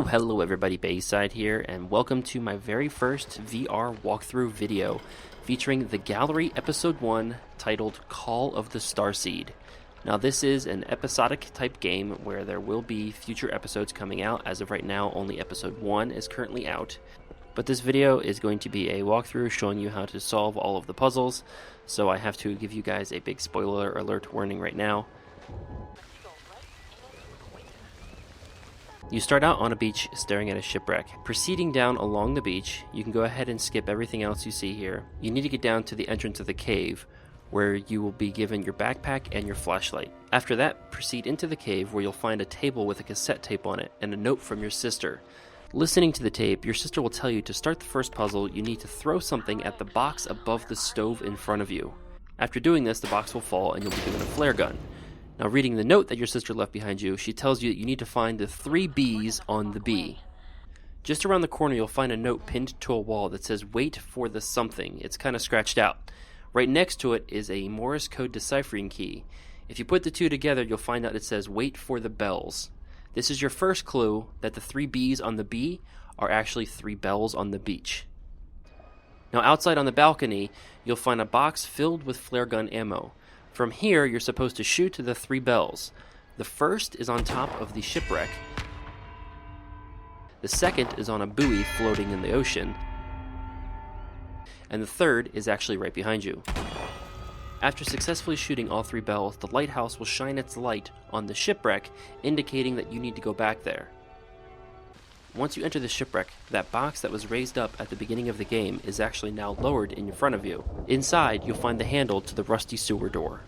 Hello everybody, Baysyde here, and welcome to my very first VR walkthrough video featuring The Gallery Episode 1 titled Call of the Starseed. Now this is an episodic type game where there will be future episodes coming out. As of right now, only Episode 1 is currently out. But this video is going to be a walkthrough showing you how to solve all of the puzzles, so I have to give you guys a big spoiler alert warning right now. You start out on a beach staring at a shipwreck. Proceeding down along the beach, you can go ahead and skip everything else you see here. You need to get down to the entrance of the cave, where you will be given your backpack and your flashlight. After that, proceed into the cave where you'll find a table with a cassette tape on it and a note from your sister. Listening to the tape, your sister will tell you to start the first puzzle, you need to throw something at the box above the stove in front of you. After doing this, the box will fall and you'll be given a flare gun. Now, reading the note that your sister left behind you, she tells you that you need to find the 3 B's on the B. Just around the corner, you'll find a note pinned to a wall that says, "Wait for the something." It's kind of scratched out. Right next to it is a Morse code deciphering key. If you put the two together, you'll find out it says, "Wait for the bells." This is your first clue that the 3 B's on the B are actually 3 bells on the beach. Now, outside on the balcony, you'll find a box filled with flare gun ammo. From here, you're supposed to shoot the 3 bells. The first is on top of the shipwreck. The second is on a buoy floating in the ocean. And the third is actually right behind you. After successfully shooting all 3 bells, the lighthouse will shine its light on the shipwreck, indicating that you need to go back there. Once you enter the shipwreck, that box that was raised up at the beginning of the game is actually now lowered in front of you. Inside, you'll find the handle to the rusty sewer door.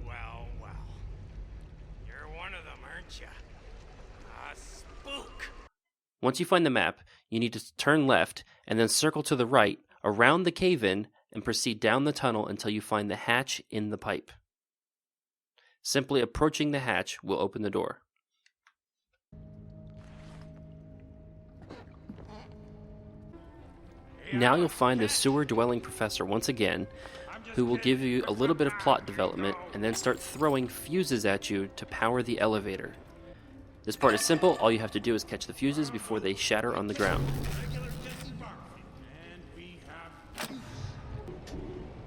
Well. You're one of them, aren't you? A spook. Once you find the map, you need to turn left and then circle to the right around the cave-in and proceed down the tunnel until you find the hatch in the pipe. Simply approaching the hatch will open the door. Now you'll find the sewer-dwelling professor once again, who will give you a little bit of plot development and then start throwing fuses at you to power the elevator. This part is simple. All you have to do is catch the fuses before they shatter on the ground.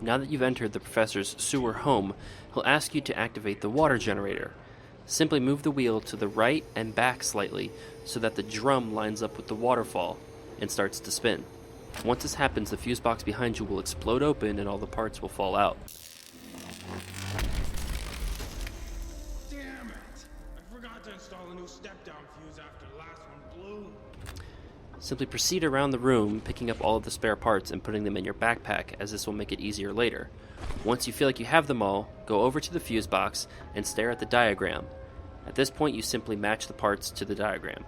Now that you've entered the professor's sewer home, he'll ask you to activate the water generator. Simply move the wheel to the right and back slightly so that the drum lines up with the waterfall and starts to spin. Once this happens, the fuse box behind you will explode open and all the parts will fall out. Install a new step-down fuse after the last one blew. Simply proceed around the room, picking up all of the spare parts and putting them in your backpack, as this will make it easier later. Once you feel like you have them all, go over to the fuse box and stare at the diagram. At this point, you simply match the parts to the diagram.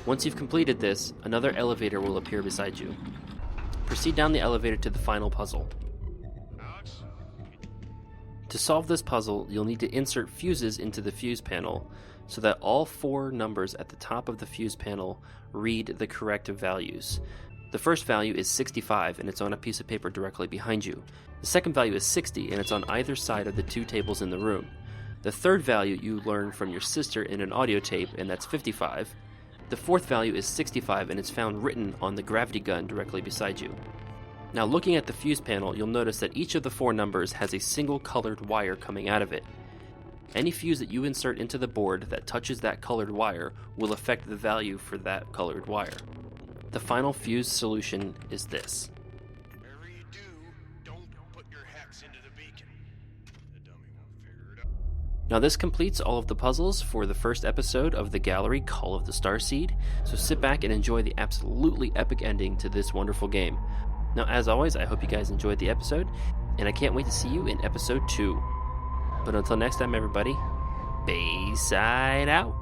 Once you've completed this, another elevator will appear beside you. Proceed down the elevator to the final puzzle. To solve this puzzle, you'll need to insert fuses into the fuse panel so that all 4 numbers at the top of the fuse panel read the correct values. The first value is 65 and it's on a piece of paper directly behind you. The second value is 60 and it's on either side of the 2 tables in the room. The third value you learn from your sister in an audio tape, and that's 55. The fourth value is 65 and it's found written on the gravity gun directly beside you. Now, looking at the fuse panel, you'll notice that each of the 4 numbers has a single colored wire coming out of it. Any fuse that you insert into the board that touches that colored wire will affect the value for that colored wire. The final fuse solution is this. Whatever you do, don't put your hex into the beacon. The dummy won't figure it out. Now this completes all of the puzzles for the first episode of The Gallery Call of the Starseed, so sit back and enjoy the absolutely epic ending to this wonderful game. Now, as always, I hope you guys enjoyed the episode, and I can't wait to see you in episode 2. But until next time, everybody, Baysyde out.